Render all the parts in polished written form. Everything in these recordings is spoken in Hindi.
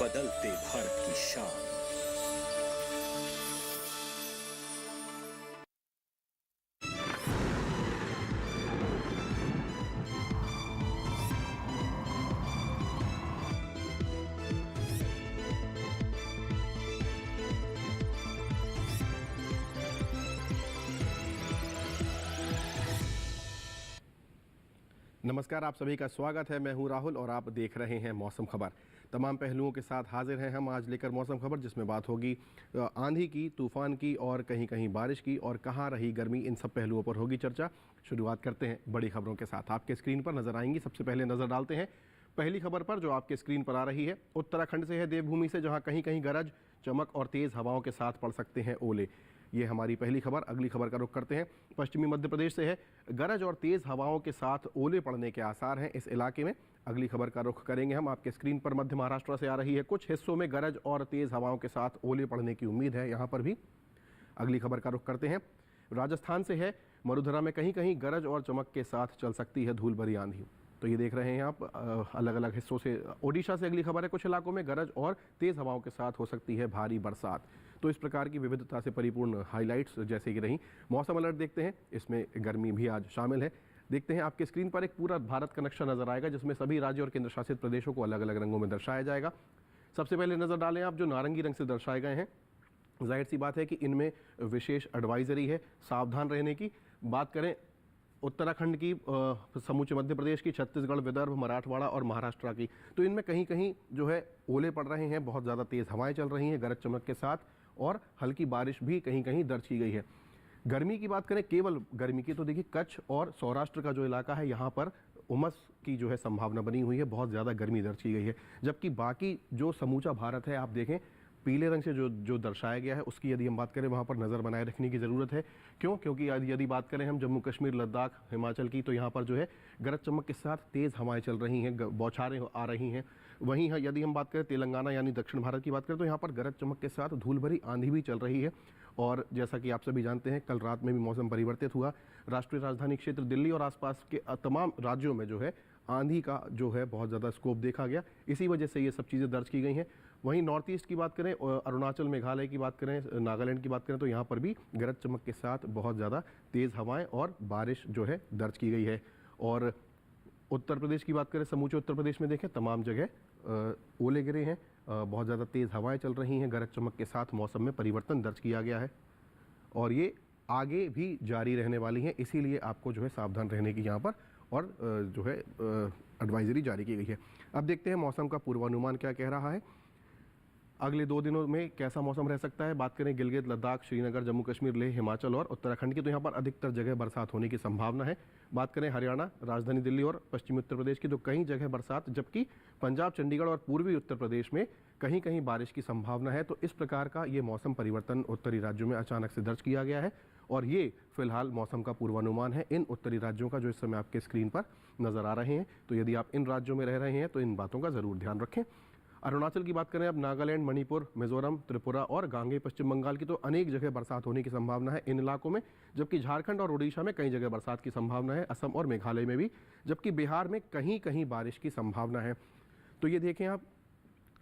बदलते भारत की शान। नमस्कार, आप सभी का स्वागत है। मैं हूं राहुल और आप देख रहे हैं मौसम खबर। तमाम पहलुओं के साथ हाजिर हैं हम आज लेकर मौसम खबर, जिसमें बात होगी आंधी की, तूफान की और कहीं कहीं बारिश की, और कहाँ रही गर्मी, इन सब पहलुओं पर होगी चर्चा। शुरुआत करते हैं बड़ी खबरों के साथ। आपके स्क्रीन पर नजर आएंगी। सबसे पहले नजर डालते हैं पहली खबर पर, जो आपके स्क्रीन पर आ रही है। उत्तराखंड से है, देवभूमि से, जहां कहीं कहीं गरज, चमक और तेज हवाओं के साथ पड़ सकते हैं ओले। ये हमारी पहली खबर। अगली खबर का रुख करते हैं। पश्चिमी मध्य प्रदेश से है, गरज और तेज हवाओं के साथ ओले पड़ने के आसार हैं इस इलाके में। अगली खबर का रुख करेंगे हम। आपके स्क्रीन पर मध्य महाराष्ट्र से आ रही है। कुछ हिस्सों में गरज और तेज हवाओं के साथ ओले पड़ने की उम्मीद है यहां पर भी। अगली खबर का रुख करते हैं। राजस्थान से है, मरुधरा में कहीं कहीं गरज और चमक के साथ चल सकती है धूल भरी आंधी। तो ये देख रहे हैं आप अलग अलग हिस्सों से। ओडिशा से अगली खबर है, कुछ इलाकों में गरज और तेज हवाओं के साथ हो सकती है भारी बरसात। तो इस प्रकार की विविधता से परिपूर्ण हाइलाइट्स जैसे कि रही। मौसम अलर्ट देखते हैं, इसमें गर्मी भी आज शामिल है। देखते हैं आपके स्क्रीन पर एक पूरा भारत का नक्शा नजर आएगा, जिसमें सभी राज्यों और केंद्र शासित प्रदेशों को अलग अलग रंगों में दर्शाया जाएगा। सबसे पहले नजर डालें आप, जो नारंगी रंग से दर्शाए गए हैं, जाहिर सी बात है कि इनमें विशेष एडवाइजरी है, सावधान रहने की। बात करें उत्तराखंड की, समूचे मध्य प्रदेश की, छत्तीसगढ़, विदर्भ, मराठवाड़ा और महाराष्ट्र की, तो इनमें कहीं कहीं जो है ओले पड़ रहे हैं, बहुत ज़्यादा तेज़ हवाएं चल रही हैं गरज चमक के साथ, और हल्की बारिश भी कहीं कहीं दर्ज की गई है। गर्मी की बात करें, केवल गर्मी की, तो देखिए कच्छ और सौराष्ट्र का जो इलाका है, यहाँ पर उमस की जो है संभावना बनी हुई है, बहुत ज़्यादा गर्मी दर्ज की गई है। जबकि बाकी जो समूचा भारत है, आप देखें पीले रंग से जो दर्शाया गया है, उसकी यदि हम बात करें, वहाँ पर नज़र बनाए रखने की ज़रूरत है। क्यों? क्योंकि यदि बात करें हम जम्मू कश्मीर, लद्दाख, हिमाचल की, तो यहाँ पर जो है गरज चमक के साथ तेज़ हवाएं चल रही हैं, बौछारें आ रही हैं। वहीं यदि हम बात करें तेलंगाना यानी दक्षिण भारत की बात करें, तो यहाँ पर गरज चमक के साथ धूल भरी आंधी भी चल रही है। और जैसा कि आप सभी जानते हैं, कल रात में भी मौसम परिवर्तित हुआ। राष्ट्रीय राजधानी क्षेत्र दिल्ली और आसपास के तमाम राज्यों में जो है आंधी का जो है बहुत ज़्यादा स्कोप देखा गया। इसी वजह से ये सब चीज़ें दर्ज की गई हैं। वहीं नॉर्थ ईस्ट की बात करें, अरुणाचल, मेघालय की बात करें, नागालैंड की बात करें, तो यहाँ पर भी गरज चमक के साथ बहुत ज़्यादा तेज़ हवाएं और बारिश जो है दर्ज की गई है। और उत्तर प्रदेश की बात करें, समूचे उत्तर प्रदेश में देखें तमाम जगह ओले गिरे हैं, बहुत ज़्यादा तेज़ हवाएं चल रही हैं, गरज चमक के साथ मौसम में परिवर्तन दर्ज किया गया है, और ये आगे भी जारी रहने वाली हैं। इसीलिए आपको जो है सावधान रहने की यहाँ पर और जो है एडवाइजरी जारी की गई है। अब देखते हैं मौसम का पूर्वानुमान क्या कह रहा है। अगले 2 दिनों में कैसा मौसम रह सकता है। बात करें गिलगित, लद्दाख, श्रीनगर, जम्मू कश्मीर, लेह, हिमाचल और उत्तराखंड की, तो यहाँ पर अधिकतर जगह बरसात होने की संभावना है। बात करें हरियाणा, राजधानी दिल्ली और पश्चिमी उत्तर प्रदेश की, तो कई जगह बरसात, जबकि पंजाब, चंडीगढ़ और पूर्वी उत्तर प्रदेश में कहीं कहीं बारिश की संभावना है। तो इस प्रकार का ये मौसम परिवर्तन उत्तरी राज्यों में अचानक से दर्ज किया गया है, और ये फिलहाल मौसम का पूर्वानुमान है इन उत्तरी राज्यों का, जो इस समय आपके स्क्रीन पर नजर आ रहे हैं। तो यदि आप इन राज्यों में रह रहे हैं तो इन बातों का जरूर ध्यान रखें। अरुणाचल की बात करें, अब नागालैंड, मणिपुर, मिजोरम, त्रिपुरा और गांगे पश्चिम बंगाल की, तो अनेक जगह बरसात होने की संभावना है इन इलाकों में। जबकि झारखंड और उड़ीसा में कई जगह बरसात की संभावना है, असम और मेघालय में भी। जबकि बिहार में कहीं कहीं बारिश की संभावना है। तो ये देखें आप,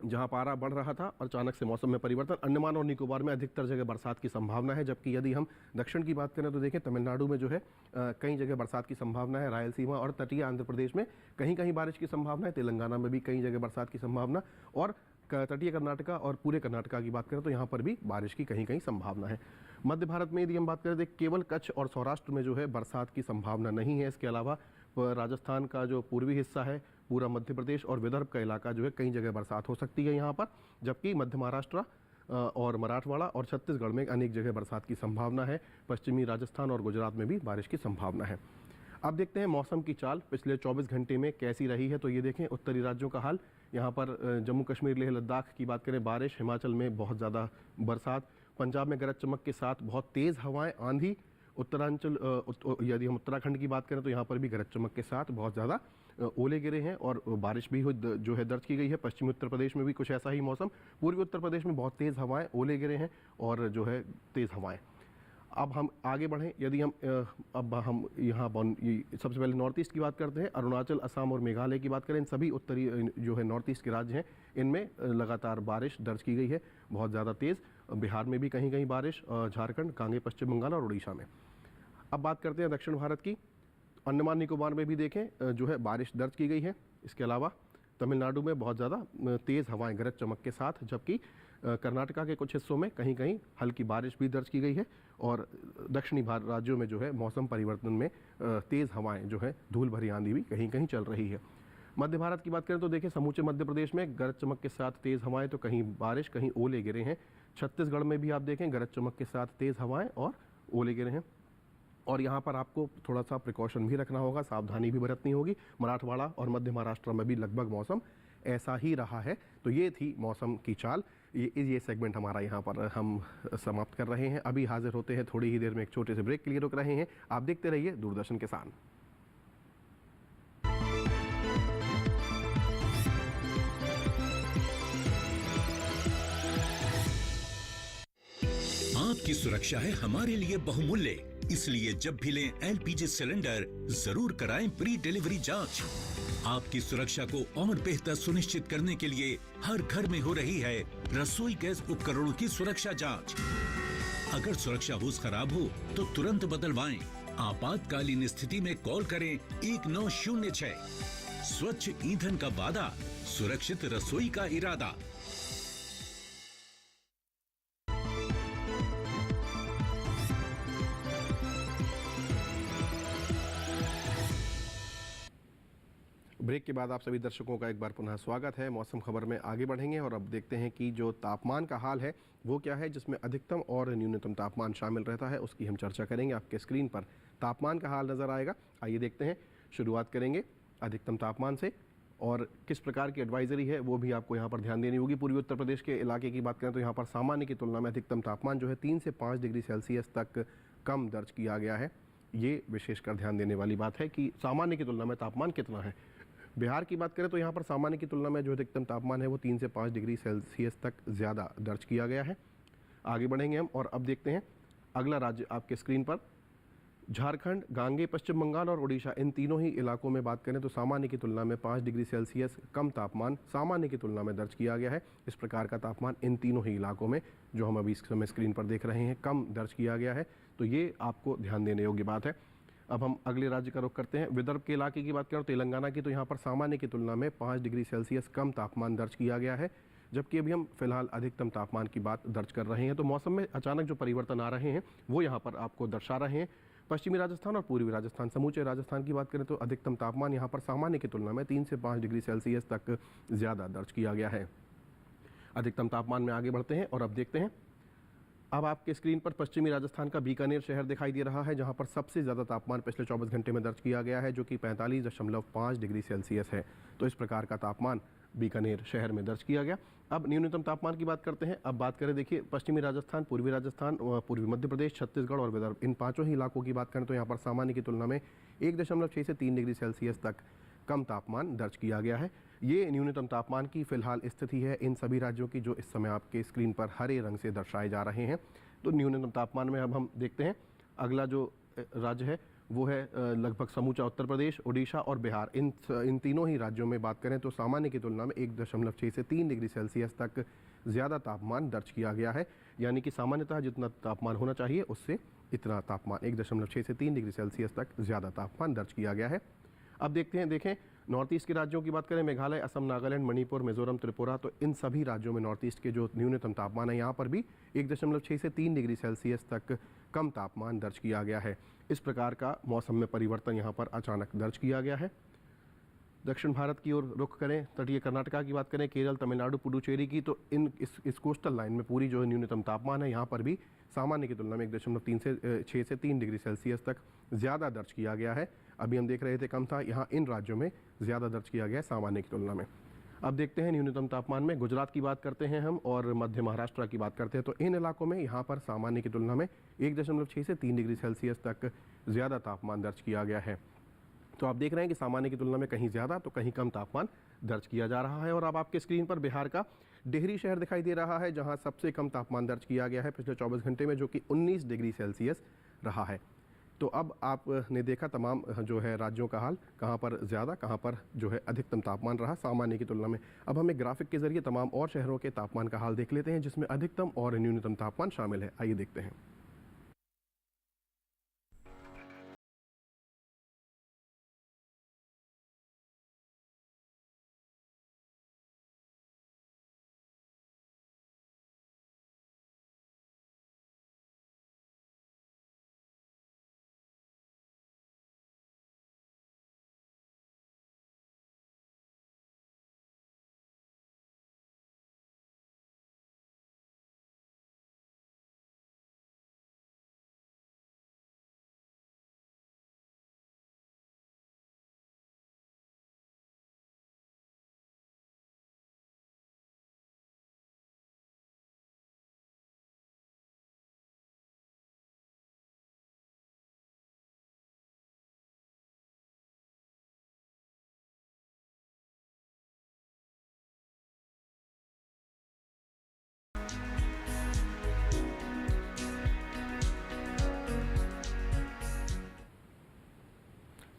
जहां पारा बढ़ रहा था और अचानक से मौसम में परिवर्तन। अंडमान और निकोबार में अधिकतर जगह बरसात की संभावना है। जबकि यदि हम दक्षिण की बात करें, तो देखें तमिलनाडु में जो है कई जगह बरसात की संभावना है, रायलसीमा और तटीय आंध्र प्रदेश में कहीं कहीं बारिश की संभावना है, तेलंगाना में भी कई जगह बरसात की संभावना, और तटीय कर्नाटका और पूरे कर्नाटका की बात करें तो यहाँ पर भी बारिश की कहीं कहीं संभावना है। मध्य भारत में यदि हम बात करें, केवल कच्छ और सौराष्ट्र में जो है बरसात की संभावना नहीं है। इसके अलावा राजस्थान का जो पूर्वी हिस्सा है, पूरा मध्य प्रदेश और विदर्भ का इलाका जो है, कई जगह बरसात हो सकती है यहाँ पर। जबकि मध्य महाराष्ट्र और मराठवाड़ा और छत्तीसगढ़ में अनेक जगह बरसात की संभावना है। पश्चिमी राजस्थान और गुजरात में भी बारिश की संभावना है। अब देखते हैं मौसम की चाल पिछले 24 घंटे में कैसी रही है। तो ये देखें उत्तरी राज्यों का हाल। यहाँ पर जम्मू कश्मीर, लेह, लद्दाख की बात करें, बारिश, हिमाचल में बहुत ज़्यादा बरसात, पंजाब में गरज चमक के साथ बहुत तेज़ हवाएं, आंधी, उत्तरांचल यदि हम उत्तराखंड की बात करें तो यहाँ पर भी गरज चमक के साथ बहुत ज़्यादा ओले गिरे हैं और बारिश भी जो है दर्ज की गई है। पश्चिमी उत्तर प्रदेश में भी कुछ ऐसा ही मौसम, पूर्वी उत्तर प्रदेश में बहुत तेज़ हवाएं, ओले गिरे हैं और जो है तेज़ हवाएं। अब हम आगे बढ़ें, यदि हम अब हम यहाँ सबसे पहले नॉर्थ ईस्ट की बात करते हैं। अरुणाचल, असम और मेघालय की बात करें, इन सभी उत्तरी जो है नॉर्थ ईस्ट के राज्य हैं, इनमें लगातार बारिश दर्ज की गई है, बहुत ज़्यादा तेज़। बिहार में भी कहीं कहीं बारिश, झारखंड, गांगे, पश्चिम बंगाल और उड़ीसा में। अब बात करते हैं दक्षिण भारत की। अंडमान निकोबार में भी देखें जो है बारिश दर्ज की गई है। इसके अलावा तमिलनाडु में बहुत ज़्यादा तेज़ हवाएं गरज चमक के साथ, जबकि कर्नाटका के कुछ हिस्सों में कहीं कहीं हल्की बारिश भी दर्ज की गई है। और दक्षिणी भारत राज्यों में जो है मौसम परिवर्तन में तेज़ हवाएं जो है, धूल भरी आंधी भी कहीं कहीं चल रही है। मध्य भारत की बात करें तो देखिए समूचे मध्य प्रदेश में गरज चमक के साथ तेज़ हवाएं, तो कहीं बारिश कहीं ओले गिरे हैं। छत्तीसगढ़ में भी आप देखें गरज चमक के साथ तेज़ हवाएं और ओले गिरे हैं। और यहाँ पर आपको थोड़ा सा प्रिकॉशन भी रखना होगा, सावधानी भी बरतनी होगी। मराठवाड़ा और मध्य महाराष्ट्र में भी लगभग मौसम ऐसा ही रहा है। तो ये थी मौसम की चाल। ये सेगमेंट हमारा यहाँ पर हम समाप्त कर रहे हैं। अभी हाजिर होते हैं थोड़ी ही देर में, एक छोटे से ब्रेक के लिए रुक रहे हैं। आप देखते रहिए दूरदर्शन किसान। आपकी सुरक्षा है हमारे लिए बहुमूल्य, इसलिए जब भी लें एलपीजी सिलेंडर जरूर कराएं प्री डिलीवरी जांच। आपकी सुरक्षा को और बेहतर सुनिश्चित करने के लिए हर घर में हो रही है रसोई गैस उपकरणों की सुरक्षा जांच। अगर सुरक्षा होस खराब हो तो तुरंत बदलवाएं। आपातकालीन स्थिति में कॉल करें 1906। स्वच्छ ईंधन का वादा, सुरक्षित रसोई का इरादा। ब्रेक के बाद आप सभी दर्शकों का एक बार पुनः स्वागत है। मौसम खबर में आगे बढ़ेंगे और अब देखते हैं कि जो तापमान का हाल है वो क्या है, जिसमें अधिकतम और न्यूनतम तापमान शामिल रहता है, उसकी हम चर्चा करेंगे। आपके स्क्रीन पर तापमान का हाल नज़र आएगा। आइए देखते हैं। शुरुआत करेंगे अधिकतम तापमान से, और किस प्रकार की एडवाइजरी है वो भी आपको यहाँ पर ध्यान देनी होगी। पूर्वी उत्तर प्रदेश के इलाके की बात करें तो यहाँ पर सामान्य की तुलना में अधिकतम तापमान जो है 3 से 5 डिग्री सेल्सियस तक कम दर्ज किया गया है। ये विशेषकर ध्यान देने वाली बात है कि सामान्य की तुलना में तापमान कितना है। बिहार की बात करें तो यहाँ पर सामान्य की तुलना में जो अधिकतम तापमान है वो 3 से 5 डिग्री सेल्सियस तक ज़्यादा दर्ज किया गया है। आगे बढ़ेंगे हम और अब देखते हैं अगला राज्य आपके स्क्रीन पर। झारखंड, गांगे, पश्चिम बंगाल और उड़ीसा, इन तीनों ही इलाकों में बात करें तो सामान्य की तुलना में 5 डिग्री सेल्सियस कम तापमान सामान्य की तुलना में दर्ज किया गया है। इस प्रकार का तापमान इन तीनों ही इलाकों में जो हम अभी इस समय स्क्रीन पर देख रहे हैं कम दर्ज किया गया है। तो ये आपको ध्यान देने योग्य बात है। अब हम अगले राज्य का रुख करते हैं। विदर्भ के इलाके की बात करें तेलंगाना की, तो यहाँ पर सामान्य की तुलना में 5 डिग्री सेल्सियस कम तापमान दर्ज किया गया है। जबकि अभी हम फिलहाल अधिकतम तापमान की बात दर्ज कर रहे हैं। तो मौसम में अचानक जो परिवर्तन आ रहे हैं वो यहाँ पर आपको दर्शा रहे हैं। पश्चिमी राजस्थान और पूर्वी राजस्थान, समूचे राजस्थान की बात करें तो अधिकतम तापमान यहाँ पर सामान्य की तुलना में 3 से 5 डिग्री सेल्सियस तक ज़्यादा दर्ज किया गया है। अधिकतम तापमान में आगे बढ़ते हैं और अब देखते हैं। अब आपके स्क्रीन पर पश्चिमी राजस्थान का बीकानेर शहर दिखाई दे रहा है, जहां पर सबसे ज़्यादा तापमान पिछले 24 घंटे में दर्ज किया गया है, जो कि 45.5 डिग्री सेल्सियस है। तो इस प्रकार का तापमान बीकानेर शहर में दर्ज किया गया। अब न्यूनतम तापमान की बात करते हैं। अब बात करें, देखिए पश्चिमी राजस्थान, पूर्वी राजस्थान, पूर्वी मध्य प्रदेश, छत्तीसगढ़ और विदर्भ, इन पाँचों ही इलाकों की बात करें तो यहाँ पर सामान्य की तुलना में 1.6 से 3 डिग्री सेल्सियस तक कम तापमान दर्ज किया गया है। ये न्यूनतम तापमान की फिलहाल स्थिति है इन सभी राज्यों की, जो इस समय आपके स्क्रीन पर हरे रंग से दर्शाए जा रहे हैं। तो न्यूनतम तापमान में अब हम देखते हैं अगला जो राज्य है वो है लगभग समूचा उत्तर प्रदेश, उड़ीसा और बिहार। इन तीनों ही राज्यों में बात करें तो सामान्य की तुलना में 1.6 से 3 डिग्री सेल्सियस तक ज़्यादा तापमान दर्ज किया गया है। यानी कि सामान्यतः जितना तापमान होना चाहिए उससे इतना तापमान 1.6 से 3 डिग्री सेल्सियस तक ज़्यादा तापमान दर्ज किया गया है। अब देखते हैं, देखें नॉर्थ ईस्ट के राज्यों की बात करें, मेघालय, असम, नागालैंड, मणिपुर, मिजोरम, त्रिपुरा, तो इन सभी राज्यों में नॉर्थ ईस्ट के जो न्यूनतम तापमान है यहाँ पर भी 1.6 से 3 डिग्री सेल्सियस तक कम तापमान दर्ज किया गया है। इस प्रकार का मौसम में परिवर्तन यहाँ पर अचानक दर्ज किया गया है। दक्षिण भारत की ओर रुख करें, तटीय कर्नाटका की बात करें, केरल, तमिलनाडु, पुडुचेरी की, तो इस कोस्टल लाइन में पूरी जो न्यूनतम तापमान है यहाँ पर भी सामान्य की तुलना में 1.3 से 6 से 3 डिग्री सेल्सियस तक ज़्यादा दर्ज किया गया है। अभी हम देख रहे थे कम था, यहाँ इन राज्यों में ज़्यादा दर्ज किया गया है सामान्य की तुलना में। अब देखते हैं न्यूनतम तापमान में गुजरात की बात करते हैं हम और मध्य महाराष्ट्र की बात करते हैं, तो इन इलाकों में यहाँ पर सामान्य की तुलना में 1.6 से 3 डिग्री सेल्सियस तक ज़्यादा तापमान दर्ज किया गया है। तो आप देख रहे हैं कि सामान्य की तुलना में कहीं ज़्यादा तो कहीं कम तापमान दर्ज किया जा रहा है। और अब आपके स्क्रीन पर बिहार का डेहरी शहर दिखाई दे रहा है जहां सबसे कम तापमान दर्ज किया गया है पिछले 24 घंटे में, जो कि 19 डिग्री सेल्सियस रहा है। तो अब आपने देखा तमाम जो है राज्यों का हाल, कहां पर ज़्यादा कहां पर जो है अधिकतम तापमान रहा सामान्य की तुलना में। अब हम एक ग्राफिक के जरिए तमाम और शहरों के तापमान का हाल देख लेते हैं जिसमें अधिकतम और न्यूनतम तापमान शामिल है। आइए देखते हैं।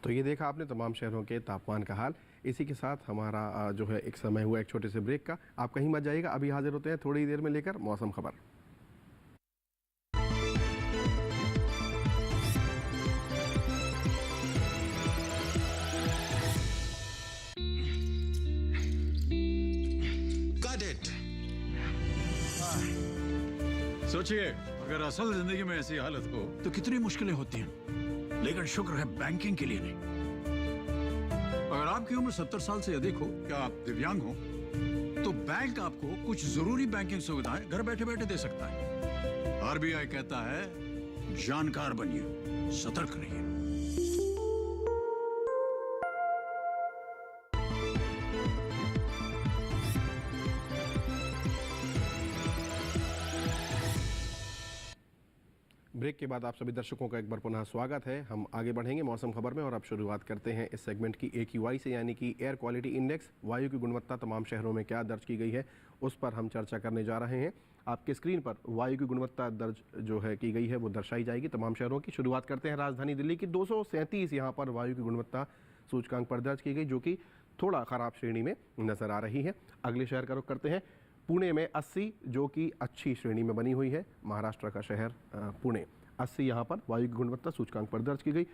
तो ये देखा आपने तमाम शहरों के तापमान का हाल। इसी के साथ हमारा जो है एक समय हुआ एक छोटे से ब्रेक का। आप कहीं मत जाइएगा, अभी हाजिर होते हैं थोड़ी देर में लेकर मौसम खबर। सोचिए, अगर असल जिंदगी में ऐसी हालत हो तो कितनी मुश्किलें होती हैं, लेकिन शुक्र है बैंकिंग के लिए नहीं। अगर आपकी उम्र 70 साल से अधिक हो या आप दिव्यांग हो तो बैंक आपको कुछ जरूरी बैंकिंग सुविधाएं घर बैठे बैठे दे सकता है। आरबीआई कहता है जानकार बनिए, सतर्क रहिए। ब्रेक के बाद आप सभी दर्शकों का एक बार पुनः स्वागत है। हम आगे बढ़ेंगे मौसम खबर में और अब शुरुआत करते हैं इस सेगमेंट की AQI से, यानी कि एयर क्वालिटी इंडेक्स। वायु की गुणवत्ता तमाम शहरों में क्या दर्ज की गई है उस पर हम चर्चा करने जा रहे हैं। आपके स्क्रीन पर वायु की गुणवत्ता दर्ज जो है की गई है वो दर्शाई जाएगी तमाम शहरों की। शुरुआत करते हैं राजधानी दिल्ली की। 237 यहाँ पर वायु की गुणवत्ता सूचकांक पर दर्ज की गई, जो कि थोड़ा ख़राब श्रेणी में नज़र आ रही है। अगले शहर का रुख करते हैं। पुणे में 80 जो कि अच्छी श्रेणी में बनी हुई है। महाराष्ट्र का शहर पुणे, 80 यहाँ पर वायु की गुणवत्ता सूचकांक पर दर्ज की गई।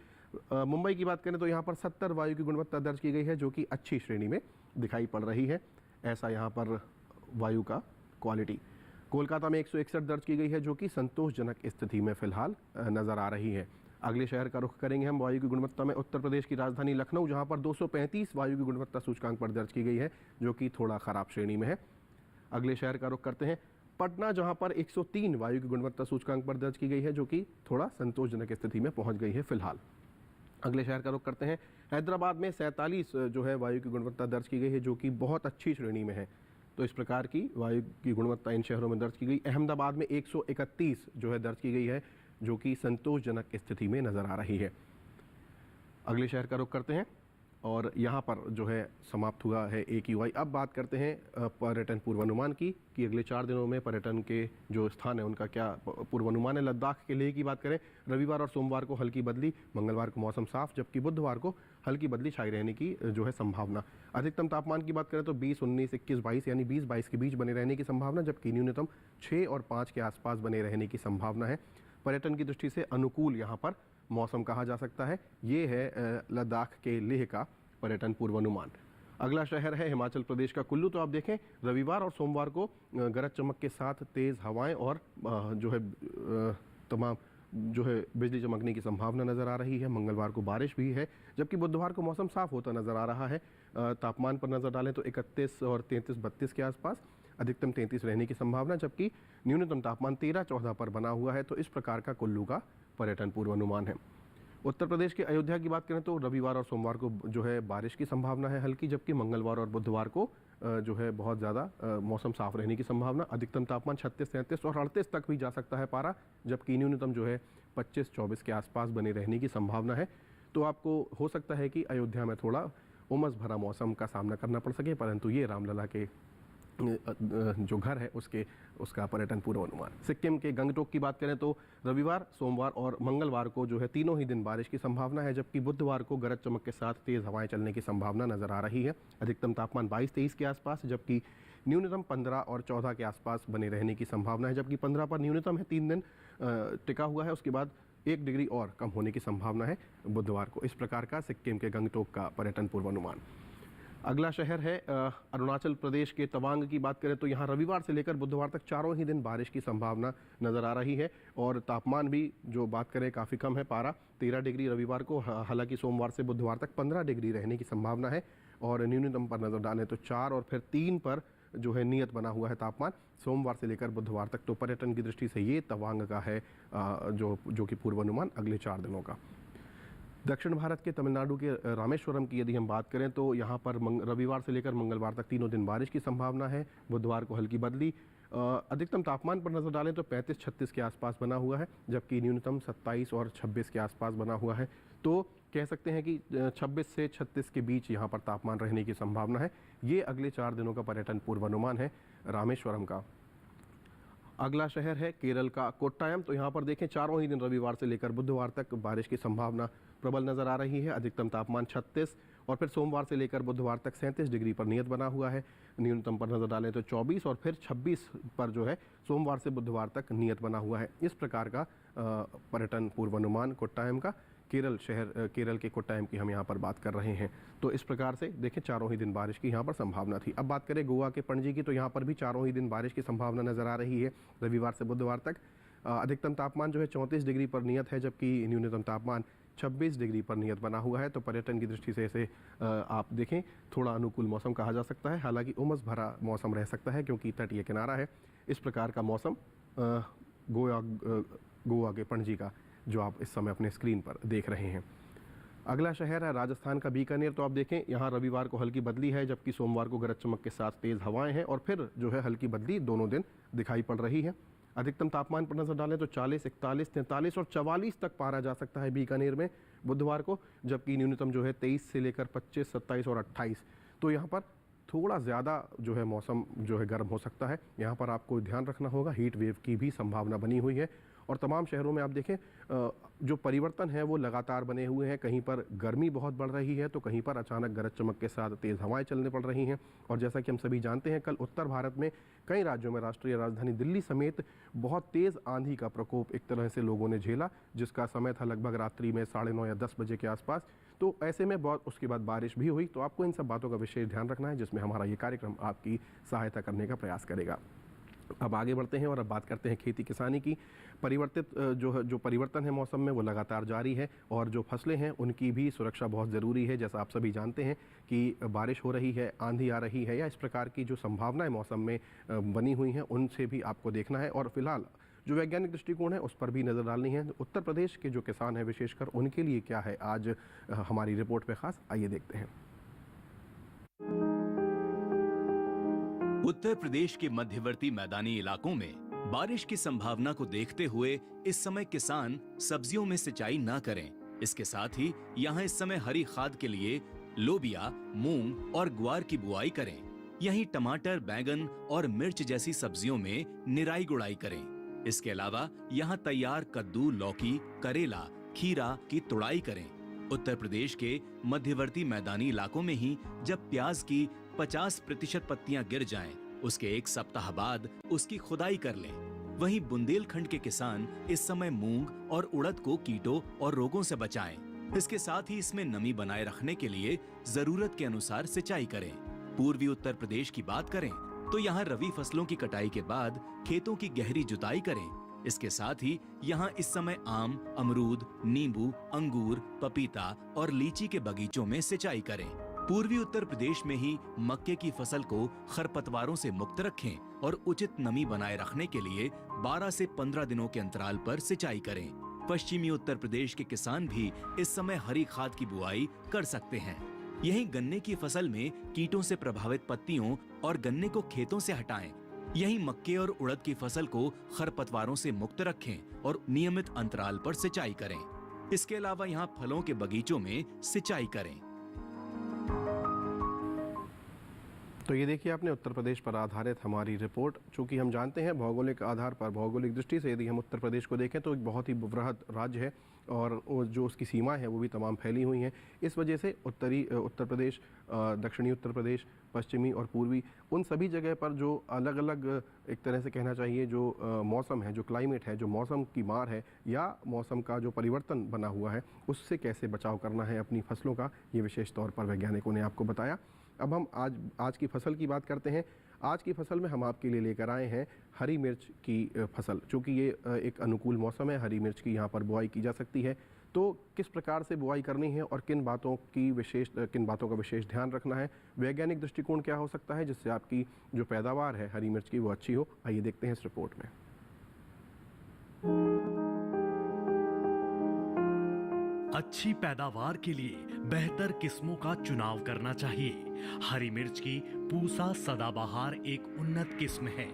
मुंबई की बात करें तो यहाँ पर 70 वायु की गुणवत्ता दर्ज की गई है, जो कि अच्छी श्रेणी में दिखाई पड़ रही है। ऐसा यहाँ पर वायु का क्वालिटी। कोलकाता में 161 दर्ज की गई है, जो कि संतोषजनक स्थिति में फिलहाल नज़र आ रही है। अगले शहर का रुख करेंगे हम वायु की गुणवत्ता में। उत्तर प्रदेश की राजधानी लखनऊ, जहाँ पर 235 वायु की गुणवत्ता सूचकांक पर दर्ज की गई है, जो कि थोड़ा ख़राब श्रेणी में है। अगले शहर का रुख करते हैं पटना, जहां पर 103 वायु की गुणवत्ता सूचकांक पर दर्ज की गई है, जो कि थोड़ा संतोषजनक स्थिति में पहुंच गई है फिलहाल। अगले शहर का रुख करते हैं हैदराबाद में 47 जो है वायु की गुणवत्ता दर्ज की गई है, जो कि बहुत अच्छी श्रेणी में है। तो इस प्रकार की वायु की गुणवत्ता इन शहरों में दर्ज की गई। अहमदाबाद में 131 जो है दर्ज की गई है, जो कि संतोषजनक स्थिति में नज़र आ रही है। अगले शहर का रुख करते हैं और यहाँ पर जो है समाप्त हुआ है AQI। अब बात करते हैं पर्यटन पूर्वानुमान की कि अगले 4 दिनों में पर्यटन के जो स्थान है उनका क्या पूर्वानुमान है। लद्दाख के लेह की बात करें, रविवार और सोमवार को हल्की बदली, मंगलवार को मौसम साफ, जबकि बुधवार को हल्की बदली छाई रहने की जो है संभावना। अधिकतम तापमान की बात करें तो 20, 19, 21, 22 यानी 20, 22 के बीच बने रहने की संभावना, जबकि न्यूनतम 6 और 5 के आसपास बने रहने की संभावना है। पर्यटन की दृष्टि से अनुकूल यहाँ पर मौसम कहा जा सकता है। ये है लद्दाख के लेह का पर्यटन पूर्वानुमान। अगला शहर है हिमाचल प्रदेश का कुल्लू। तो आप देखें रविवार और सोमवार को गरज चमक के साथ तेज़ हवाएं और जो है तमाम जो है बिजली चमकने की संभावना नज़र आ रही है। मंगलवार को बारिश भी है, जबकि बुधवार को मौसम साफ होता नज़र आ रहा है। तापमान पर नज़र डालें तो 31 और 33, 32 के आसपास, अधिकतम 33 रहने की संभावना, जबकि न्यूनतम तापमान 13, 14 पर बना हुआ है। तो इस प्रकार का कुल्लू का पर्यटन पूर्वानुमान है। उत्तर प्रदेश के अयोध्या की बात करें तो रविवार और सोमवार को जो है बारिश की संभावना है हल्की, जबकि मंगलवार और बुधवार को जो है बहुत ज़्यादा मौसम साफ रहने की संभावना। अधिकतम तापमान 36, 37 और 38 तक भी जा सकता है पारा, जबकि न्यूनतम जो है 25, 24 के आसपास बने रहने की संभावना है। तो आपको हो सकता है कि अयोध्या में थोड़ा उमस भरा मौसम का सामना करना पड़ सके, परंतु ये रामलला के जो घर है उसका पर्यटन पूर्वानुमान। सिक्किम के गंगटोक की बात करें तो रविवार, सोमवार और मंगलवार को जो है तीनों ही दिन बारिश की संभावना है, जबकि बुधवार को गरज चमक के साथ तेज़ हवाएं चलने की संभावना नज़र आ रही है। अधिकतम तापमान 22-23 के आसपास, जबकि न्यूनतम 15 और 14 के आसपास बने रहने की संभावना है, जबकि 15 पर न्यूनतम है, 3 दिन टिका हुआ है। उसके बाद 1 डिग्री और कम होने की संभावना है बुधवार को। इस प्रकार का सिक्किम के गंगटोक का पर्यटन पूर्वानुमान। अगला शहर है अरुणाचल प्रदेश के तवांग की बात करें तो यहाँ रविवार से लेकर बुधवार तक चारों ही दिन बारिश की संभावना नज़र आ रही है और तापमान भी जो बात करें काफ़ी कम है। पारा 13 डिग्री रविवार को, हालांकि सोमवार से बुधवार तक 15 डिग्री रहने की संभावना है। और न्यूनतम पर नज़र डालें तो 4 और फिर 3 पर जो है नियत बना हुआ है तापमान सोमवार से लेकर बुधवार तक। तो पर्यटन की दृष्टि से ये तवांग का है जो कि पूर्वानुमान अगले 4 दिनों का। दक्षिण भारत के तमिलनाडु के रामेश्वरम की यदि हम बात करें तो यहाँ पर रविवार से लेकर मंगलवार तक तीनों दिन बारिश की संभावना है। बुधवार को हल्की बदली। अधिकतम तापमान पर नज़र डालें तो 35-36 के आसपास बना हुआ है, जबकि न्यूनतम 27 और 26 के आसपास बना हुआ है। तो कह सकते हैं कि 26 से 36 के बीच यहाँ पर तापमान रहने की संभावना है। ये अगले 4 दिनों का पर्यटन पूर्वानुमान है रामेश्वरम का। अगला शहर है केरल का कोट्टायम। तो यहाँ पर देखें चारों ही दिन रविवार से लेकर बुधवार तक बारिश की संभावना प्रबल नज़र आ रही है। अधिकतम तापमान 36 और फिर सोमवार से लेकर बुधवार तक 37 डिग्री पर नियत बना हुआ है। न्यूनतम पर नज़र डालें तो 24 और फिर 26 पर जो है सोमवार से बुधवार तक नियत बना हुआ है। इस प्रकार का पर्यटन पूर्वानुमान कोट्टायम का। केरल के कोट्टायम की हम यहाँ पर बात कर रहे हैं। तो इस प्रकार से देखें चारों ही दिन बारिश की यहाँ पर संभावना थी। अब बात करें गोवा के पणजी की, तो यहाँ पर भी चारों ही दिन बारिश की संभावना नज़र आ रही है रविवार से बुधवार तक। अधिकतम तापमान जो है 34 डिग्री पर नियत है, जबकि न्यूनतम तापमान 26 डिग्री पर नियत बना हुआ है। तो पर्यटन की दृष्टि से इसे आप देखें थोड़ा अनुकूल मौसम कहा जा सकता है। हालांकि उमस भरा मौसम रह सकता है क्योंकि तटीय किनारा है। इस प्रकार का मौसम गोवा के पणजी का जो आप इस समय अपने स्क्रीन पर देख रहे हैं। अगला शहर है राजस्थान का बीकानेर। तो आप देखें यहाँ रविवार को हल्की बदली है, जबकि सोमवार को गरज चमक के साथ तेज़ हवाएं हैं और फिर जो है हल्की बदली दोनों दिन दिखाई पड़ रही है। अधिकतम तापमान पर नज़र डालें तो 40, 41, 43 और 44 तक पारा जा सकता है बीकानेर में बुधवार को, जबकि न्यूनतम जो है 23 से लेकर 25, 27 और 28। तो यहाँ पर थोड़ा ज़्यादा जो है मौसम जो है गर्म हो सकता है। यहाँ पर आपको ध्यान रखना होगा, हीट वेव की भी संभावना बनी हुई है। और तमाम शहरों में आप देखें जो परिवर्तन है वो लगातार बने हुए हैं। कहीं पर गर्मी बहुत बढ़ रही है तो कहीं पर अचानक गरज चमक के साथ तेज़ हवाएं चलने पड़ रही हैं। और जैसा कि हम सभी जानते हैं, कल उत्तर भारत में कई राज्यों में राष्ट्रीय राजधानी दिल्ली समेत बहुत तेज़ आंधी का प्रकोप एक तरह से लोगों ने झेला, जिसका समय था लगभग रात्रि में 9:30 या 10 बजे के आसपास। तो ऐसे में बहुत उसके बाद बारिश भी हुई। तो आपको इन सब बातों का विशेष ध्यान रखना है, जिसमें हमारा ये कार्यक्रम आपकी सहायता करने का प्रयास करेगा। अब आगे बढ़ते हैं और अब बात करते हैं खेती किसानी की। जो परिवर्तन है मौसम में वो लगातार जारी है और जो फसलें हैं उनकी भी सुरक्षा बहुत ज़रूरी है। जैसा आप सभी जानते हैं कि बारिश हो रही है, आंधी आ रही है या इस प्रकार की जो संभावनाएं मौसम में बनी हुई हैं उनसे भी आपको देखना है। और फिलहाल जो वैज्ञानिक दृष्टिकोण है उस पर भी नज़र डालनी है। उत्तर प्रदेश के जो किसान हैं विशेषकर उनके लिए क्या है आज हमारी रिपोर्ट पे खास, आइए देखते हैं। उत्तर प्रदेश के मध्यवर्ती मैदानी इलाकों में बारिश की संभावना को देखते हुए इस समय किसान सब्जियों में सिंचाई न करें। इसके साथ ही यहाँ इस समय हरी खाद के लिए लोबिया, मूंग और ग्वार की बुआई करें। यहीं टमाटर, बैंगन और मिर्च जैसी सब्जियों में निराई गुड़ाई करें। इसके अलावा यहाँ तैयार कद्दू, लौकी, करेला, खीरा की तुड़ाई करें। उत्तर प्रदेश के मध्यवर्ती मैदानी इलाकों में ही जब प्याज की 50% पत्तियां गिर जाएं, उसके 1 सप्ताह बाद उसकी खुदाई कर लें। वहीं बुंदेलखंड के किसान इस समय मूंग और उड़द को कीटों और रोगों से बचाएं। इसके साथ ही इसमें नमी बनाए रखने के लिए जरूरत के अनुसार सिंचाई करें। पूर्वी उत्तर प्रदेश की बात करें तो यहाँ रबी फसलों की कटाई के बाद खेतों की गहरी जुताई करें। इसके साथ ही यहाँ इस समय आम, अमरूद, नींबू, अंगूर, पपीता और लीची के बगीचों में सिंचाई करें। पूर्वी उत्तर प्रदेश में ही मक्के की फसल को खरपतवारों से मुक्त रखें और उचित नमी बनाए रखने के लिए 12 से 15 दिनों के अंतराल पर सिंचाई करें। पश्चिमी उत्तर प्रदेश के किसान भी इस समय हरी खाद की बुआई कर सकते हैं। यहीं गन्ने की फसल में कीटों से प्रभावित पत्तियों और गन्ने को खेतों से हटाएं। यहीं मक्के और उड़द की फसल को खरपतवारों से मुक्त रखें और नियमित अंतराल पर सिंचाई करें। इसके अलावा यहाँ फलों के बगीचों में सिंचाई करें। तो ये देखिए आपने उत्तर प्रदेश पर आधारित हमारी रिपोर्ट। चूँकि हम जानते हैं भौगोलिक आधार पर, भौगोलिक दृष्टि से यदि हम उत्तर प्रदेश को देखें तो एक बहुत ही बृहद राज्य है और वो जो उसकी सीमा है वो भी तमाम फैली हुई हैं। इस वजह से उत्तर प्रदेश, दक्षिणी उत्तर प्रदेश, पश्चिमी और पूर्वी, उन सभी जगह पर जो अलग अलग एक तरह से कहना चाहिए जो मौसम है, जो क्लाइमेट है, जो मौसम की मार है या मौसम का जो परिवर्तन बना हुआ है, उससे कैसे बचाव करना है अपनी फसलों का, ये विशेष तौर पर वैज्ञानिकों ने आपको बताया। अब हम आज की फसल की बात करते हैं। आज की फसल में हम आपके लिए लेकर आए हैं हरी मिर्च की फसल। चूँकि ये एक अनुकूल मौसम है, हरी मिर्च की यहाँ पर बुआई की जा सकती है। तो किस प्रकार से बुआई करनी है और किन बातों का विशेष ध्यान रखना है, वैज्ञानिक दृष्टिकोण क्या हो सकता है जिससे आपकी जो पैदावार है हरी मिर्च की वो अच्छी हो, आइए देखते हैं इस रिपोर्ट में। अच्छी पैदावार के लिए बेहतर किस्मों का चुनाव करना चाहिए। हरी मिर्च की पूसा सदाबहार एक उन्नत किस्म है।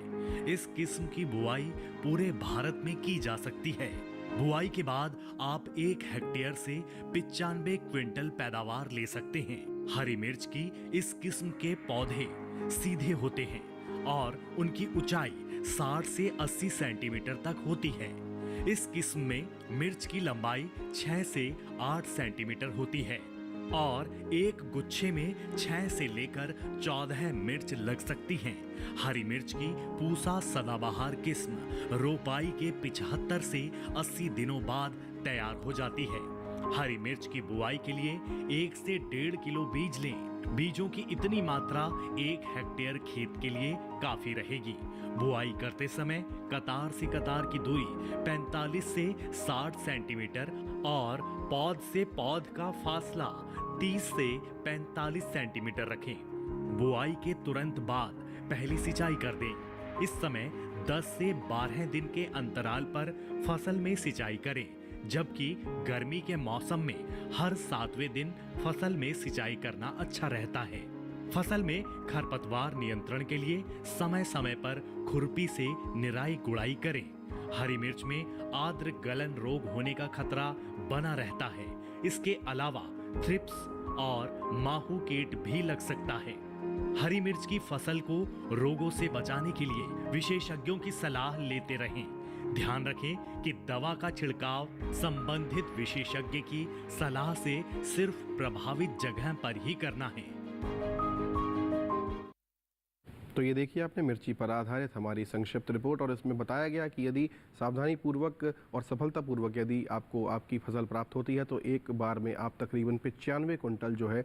इस किस्म की बुआई पूरे भारत में की जा सकती है। बुआई के बाद आप 1 हेक्टेयर से 95 क्विंटल पैदावार ले सकते हैं। हरी मिर्च की इस किस्म के पौधे सीधे होते हैं और उनकी ऊंचाई 60 से 80 सेंटीमीटर तक होती है। इस किस्म में मिर्च की लंबाई 6 से 8 सेंटीमीटर होती है और एक गुच्छे में 6 से लेकर 14 मिर्च लग सकती हैं। हरी मिर्च की पूसा सदाबहार किस्म रोपाई के 75 से 80 दिनों बाद तैयार हो जाती है। हरी मिर्च की बुआई के लिए 1 से 1.5 किलो बीज लें। बीजों की इतनी मात्रा 1 हेक्टेयर खेत के लिए काफी रहेगी। बुआई करते समय कतार से कतार की दूरी 45 से 60 सेंटीमीटर और पौध से पौध का फासला 30 से 45 सेंटीमीटर रखें। बुआई के तुरंत बाद पहली सिंचाई कर दें। इस समय 10 से 12 दिन के अंतराल पर फसल में सिंचाई करें, जबकि गर्मी के मौसम में हर 7वें दिन फसल में सिंचाई करना अच्छा रहता है। फसल में खरपतवार नियंत्रण के लिए समय समय पर खुरपी से निराई गुड़ाई करें। हरी मिर्च में आर्द्र गलन रोग होने का खतरा बना रहता है। इसके अलावा थ्रिप्स और माहू कीट भी लग सकता है। हरी मिर्च की फसल को रोगों से बचाने के लिए विशेषज्ञों की सलाह लेते रहें। ध्यान रखें कि दवा का छिड़काव संबंधित विशेषज्ञ की सलाह से सिर्फ प्रभावित जगह पर ही करना है। तो ये देखिए आपने मिर्ची पर आधारित हमारी संक्षिप्त रिपोर्ट और इसमें बताया गया कि यदि सावधानी पूर्वक और सफलतापूर्वक यदि आपको आपकी फसल प्राप्त होती है तो एक बार में आप तकरीबन 95 कुंटल जो है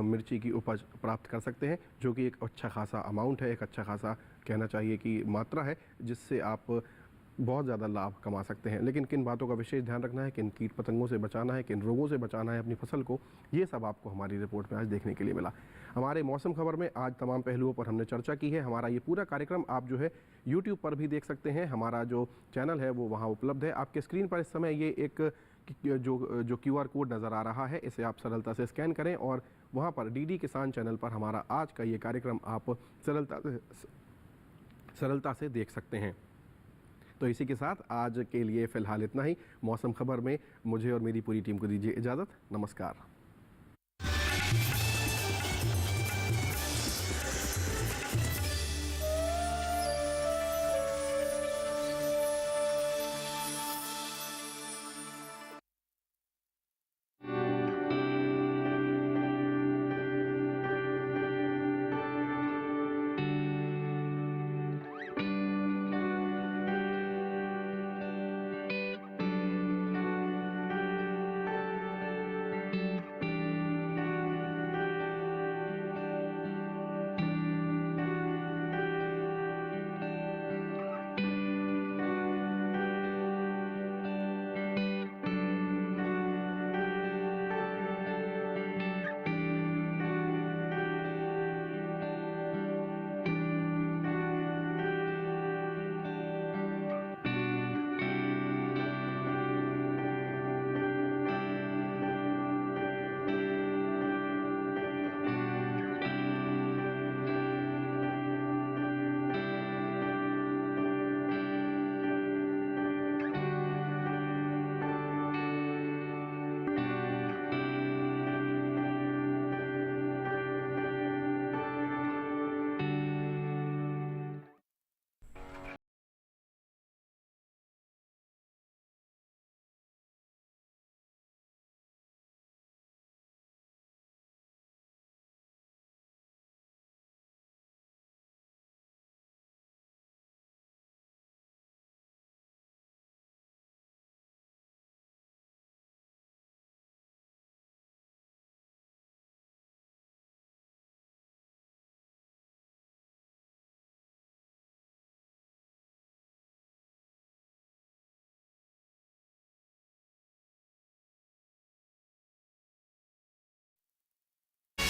मिर्ची की उपज प्राप्त कर सकते हैं, जो कि एक अच्छा खासा अमाउंट है, एक अच्छा खासा कहना चाहिए कि मात्रा है, जिससे आप बहुत ज़्यादा लाभ कमा सकते हैं। लेकिन किन बातों का विशेष ध्यान रखना है, किन कीट पतंगों से बचाना है, किन रोगों से बचाना है अपनी फसल को, ये सब आपको हमारी रिपोर्ट में आज देखने के लिए मिला। हमारे मौसम खबर में आज तमाम पहलुओं पर हमने चर्चा की है। हमारा ये पूरा कार्यक्रम आप जो है YouTube पर भी देख सकते हैं। हमारा जो चैनल है वो वहाँ उपलब्ध है। आपके स्क्रीन पर इस समय ये एक जो QR कोड नज़र आ रहा है, इसे आप सरलता से स्कैन करें और वहाँ पर DD किसान चैनल पर हमारा आज का ये कार्यक्रम आप सरलता से देख सकते हैं। तो इसी के साथ आज के लिए फ़िलहाल इतना ही। मौसम खबर में मुझे और मेरी पूरी टीम को दीजिए इजाज़त। नमस्कार।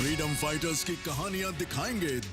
फ्रीडम फाइटर्स की कहानियां दिखाएंगे